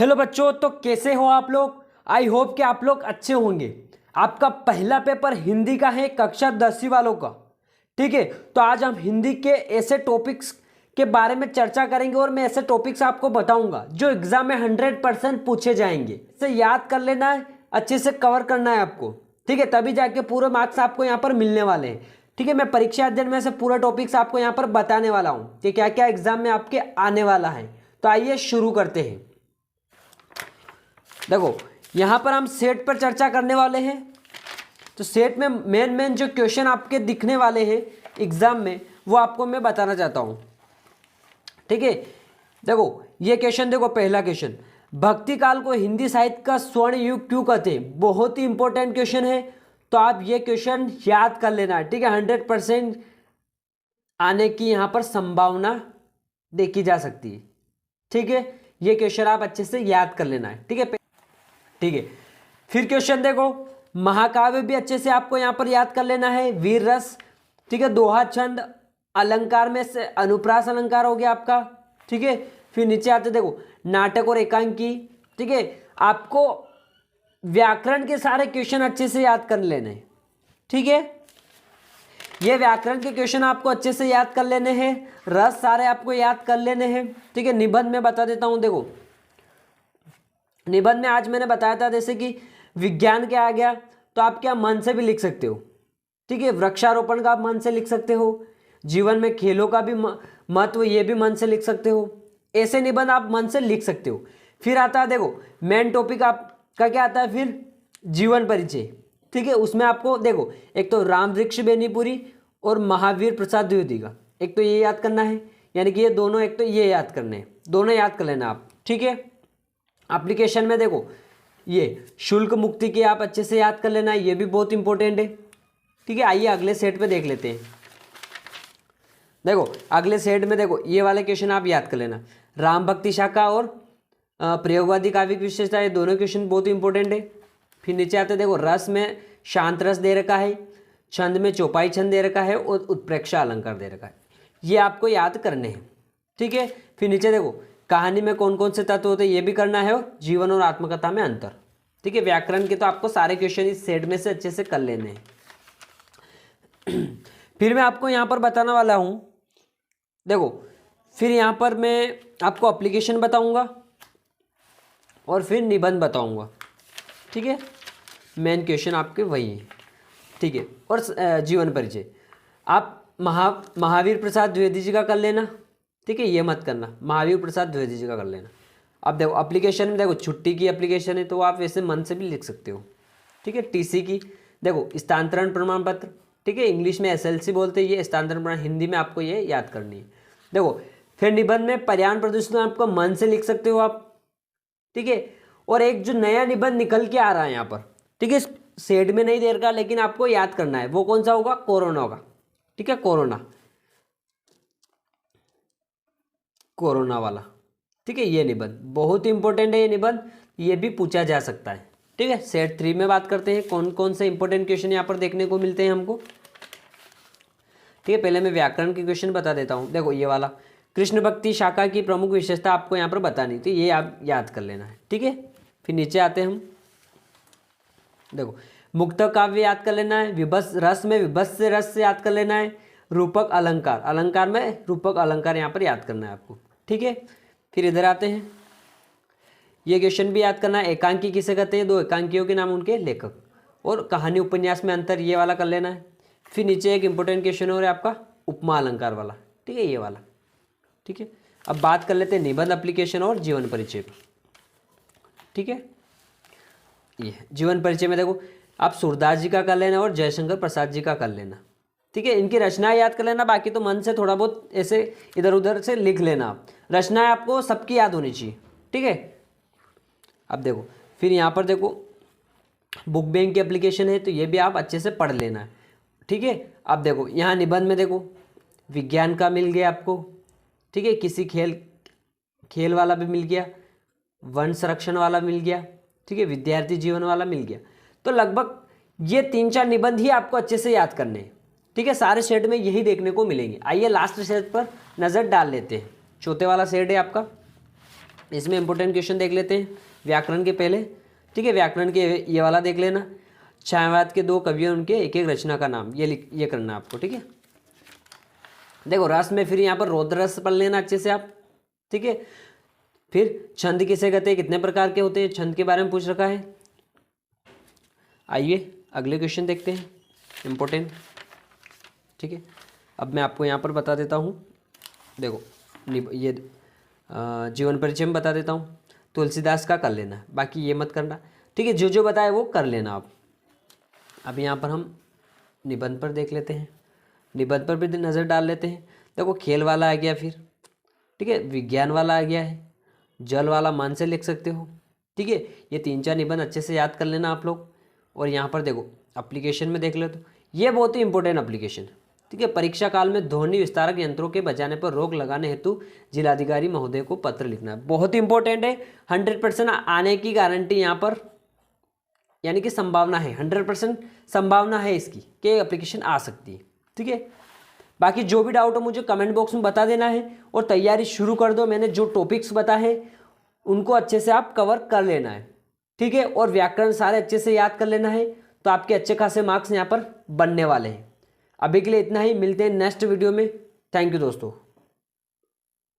Hello बच्चों, तो कैसे हो आप लोग। आई होप कि आप लोग अच्छे होंगे। आपका पहला पेपर हिंदी का है, कक्षा 10वीं वालों का। ठीक है, तो आज हम हिंदी के ऐसे टॉपिक्स के बारे में चर्चा करेंगे और मैं ऐसे टॉपिक्स आपको बताऊंगा जो एग्जाम में 100% पूछे जाएंगे। इसे याद कर लेना है, अच्छे से कवर करना है आपको। ठीक है, तभी जाके पूरे मार्क्स आपको यहाँ पर मिलने वाले हैं। ठीक है, मैं परीक्षा अध्ययन में से पूरा टॉपिक्स आपको यहाँ पर बताने वाला हूँ कि क्या क्या एग्जाम में आपके आने वाला है। तो आइए शुरू करते हैं। देखो, यहां पर हम सेट पर चर्चा करने वाले हैं। तो सेट में मेन जो क्वेश्चन आपके दिखने वाले हैं एग्जाम में, वो आपको मैं बताना चाहता हूं। ठीक है, देखो ये क्वेश्चन, देखो पहला क्वेश्चन, भक्ति काल को हिंदी साहित्य का स्वर्ण युग क्यों कहते हैं। बहुत ही इंपॉर्टेंट क्वेश्चन है, तो आप ये क्वेश्चन याद कर लेना है। ठीक है, 100% आने की यहां पर संभावना देखी जा सकती है। ठीक है, ये क्वेश्चन आप अच्छे से याद कर लेना है। ठीक है, ठीक है। फिर क्वेश्चन देखो, महाकाव्य भी अच्छे से आपको यहां पर याद कर लेना है। वीर रस, ठीक है, दोहा, छंद, अलंकार में से अनुप्रास अलंकार हो गया आपका। ठीक है, फिर नीचे आते देखो नाटक और एकांकी। ठीक है, आपको व्याकरण के सारे क्वेश्चन अच्छे से याद कर लेने हैं। ठीक है, ये व्याकरण के क्वेश्चन आपको अच्छे से याद कर लेने हैं। रस सारे आपको याद कर लेने हैं। ठीक है, निबंध में बता देता हूं। देखो निबंध में आज मैंने बताया था जैसे कि विज्ञान क्या आ गया, तो आप क्या मन से भी लिख सकते हो। ठीक है, वृक्षारोपण का आप मन से लिख सकते हो। जीवन में खेलों का भी महत्व, ये भी मन से लिख सकते हो। ऐसे निबंध आप मन से लिख सकते हो। फिर आता है देखो मेन टॉपिक आपका क्या आता है, फिर जीवन परिचय। ठीक है, उसमें आपको देखो एक तो राम वृक्ष बेनीपुरी और महावीर प्रसाद द्विवेदी का, एक तो ये याद करना है, यानी कि ये दोनों, एक तो ये याद करने हैं, दोनों याद कर लेना आप। ठीक है, एप्लीकेशन में देखो ये शुल्क मुक्ति की आप अच्छे से याद कर लेना है, ये भी बहुत इंपॉर्टेंट है। ठीक है, आइए अगले सेट पे देख लेते हैं। देखो अगले सेट में देखो ये वाले क्वेश्चन आप याद कर लेना, राम भक्ति शाखा और प्रयोगवादी काव्य की विशेषता, ये दोनों क्वेश्चन बहुत इंपॉर्टेंट है। फिर नीचे आते देखो रस में शांत रस दे रखा है, छंद में चौपाई छंद दे रखा है और उत्प्रेक्षा अलंकार दे रखा है, ये आपको याद करने हैं। ठीक है, फिर नीचे देखो कहानी में कौन कौन से तत्व होते हैं, ये भी करना है, और जीवन और आत्मकथा में अंतर। ठीक है, व्याकरण के तो आपको सारे क्वेश्चन इस सेट में से अच्छे से कर लेने हैं। फिर मैं आपको यहाँ पर बताने वाला हूँ, देखो फिर यहाँ पर मैं आपको एप्लीकेशन बताऊँगा और फिर निबंध बताऊँगा। ठीक है, मेन क्वेश्चन आपके वही है। ठीक है, और जीवन परिचय आप महावीर प्रसाद द्विवेदी जी का कर लेना। ठीक है, ये मत करना, महावीर प्रसाद द्विवेदी जी का कर लेना। अब देखो एप्लीकेशन में देखो छुट्टी की एप्लीकेशन है, तो आप वैसे मन से भी लिख सकते हो। ठीक है, टीसी की देखो स्थानांतरण प्रमाण पत्र। ठीक है, इंग्लिश में एसएलसी बोलते हैं, ये स्थानांतरण प्रमाण, हिंदी में आपको ये याद करनी है। देखो फिर निबंध में पर्यावरण प्रदूषण आपको मन से लिख सकते हो आप। ठीक है, और एक जो नया निबंध निकल के आ रहा है यहाँ पर, ठीक है, सेट में नहीं दे रखा लेकिन आपको याद करना है, वो कौन सा होगा, कोरोना होगा। ठीक है, कोरोना वाला। ठीक है, ये निबंध बहुत इंपॉर्टेंट है, ये निबंध ये भी पूछा जा सकता है। ठीक है, सेट 3 में बात करते हैं कौन कौन से इंपॉर्टेंट क्वेश्चन यहाँ पर देखने को मिलते हैं हमको। ठीक है, पहले मैं व्याकरण के क्वेश्चन बता देता हूँ। देखो ये वाला, कृष्ण भक्ति शाखा की प्रमुख विशेषता आपको यहाँ पर बतानी, तो ये आप याद कर लेना है। ठीक है, फिर नीचे आते हैं हम, देखो मुक्त काव्य याद कर लेना है, विभस रस में विभस से रस से याद कर लेना है, रूपक अलंकार, अलंकार में रूपक अलंकार यहाँ पर याद करना है आपको। ठीक है, फिर इधर आते हैं, ये क्वेश्चन भी याद करना है, एकांकी किसे कहते हैं, दो एकांकियों के नाम उनके लेखक, और कहानी उपन्यास में अंतर, ये वाला कर लेना है। फिर नीचे एक इंपॉर्टेंट क्वेश्चन हो रहा है आपका उपमा अलंकार वाला। ठीक है, ये वाला। ठीक है, अब बात कर लेते हैं निबंध एप्लीकेशन और जीवन परिचय पर। ठीक है, ये जीवन परिचय में देखो आप सूरदास जी का कर लेना और जयशंकर प्रसाद जी का कर लेना। ठीक है, इनकी रचनाएं याद कर लेना, बाकी तो मन से थोड़ा बहुत ऐसे इधर उधर से लिख लेना आप, रचनाएं आपको सबकी याद होनी चाहिए। ठीक है, अब देखो फिर यहाँ पर देखो बुक बैंक की एप्लीकेशन है, तो ये भी आप अच्छे से पढ़ लेना है। ठीक है, अब देखो यहाँ निबंध में देखो विज्ञान का मिल गया आपको। ठीक है, किसी खेल वाला भी मिल गया, वन संरक्षण वाला मिल गया। ठीक है, विद्यार्थी जीवन वाला मिल गया। तो लगभग ये 3-4 निबंध ही आपको अच्छे से याद करने हैं। ठीक है, सारे सेट में यही देखने को मिलेंगे। आइए लास्ट सेट पर नज़र डाल लेते हैं, चौथे वाला सेट है आपका। इसमें इंपॉर्टेंट क्वेश्चन देख लेते हैं व्याकरण के पहले, ठीक है। व्याकरण के ये वाला देख लेना, छायावाद के 2 कवि उनके एक एक रचना का नाम, ये करना आपको, ठीक है। देखो रस में फिर यहाँ पर रौद्र रस पढ़ लेना अच्छे से आप, ठीक है। फिर छंद किसे कहते हैं, कितने प्रकार के होते हैं, छंद के बारे में पूछ रखा है। आइए अगले क्वेश्चन देखते हैं, इम्पोर्टेंट, ठीक है। अब मैं आपको यहाँ पर बता देता हूँ, देखो ये जीवन परिचय में बता देता हूँ, तुलसीदास का कर लेना, बाकी ये मत करना, ठीक है। जो जो बताए वो कर लेना आप। अब यहाँ पर हम निबंध पर देख लेते हैं, निबंध पर भी नज़र डाल लेते हैं। देखो खेल वाला आ गया, फिर ठीक है, विज्ञान वाला आ गया है, जल वाला मन से लिख सकते हो, ठीक है। ये 3-4 निबंध अच्छे से याद कर लेना आप लोग। और यहाँ पर देखो एप्लीकेशन में देख लो, तो ये बहुत ही इंपॉर्टेंट एप्लीकेशन, ठीक है। परीक्षा काल में ध्वनि विस्तारक यंत्रों के बजाने पर रोक लगाने हेतु जिलाधिकारी महोदय को पत्र लिखना है, बहुत ही इंपॉर्टेंट है। 100% आने की गारंटी यहाँ पर, यानी कि संभावना है, 100% संभावना है इसकी कि एप्लीकेशन आ सकती है, ठीक है। बाकी जो भी डाउट हो मुझे कमेंट बॉक्स में बता देना है और तैयारी शुरू कर दो। मैंने जो टॉपिक्स बताए उनको अच्छे से आप कवर कर लेना है, ठीक है। और व्याकरण सारे अच्छे से याद कर लेना है, तो आपके अच्छे खासे मार्क्स यहाँ पर बनने वाले हैं। अभी के लिए इतना ही, मिलते हैं नेक्स्ट वीडियो में। थैंक यू दोस्तों।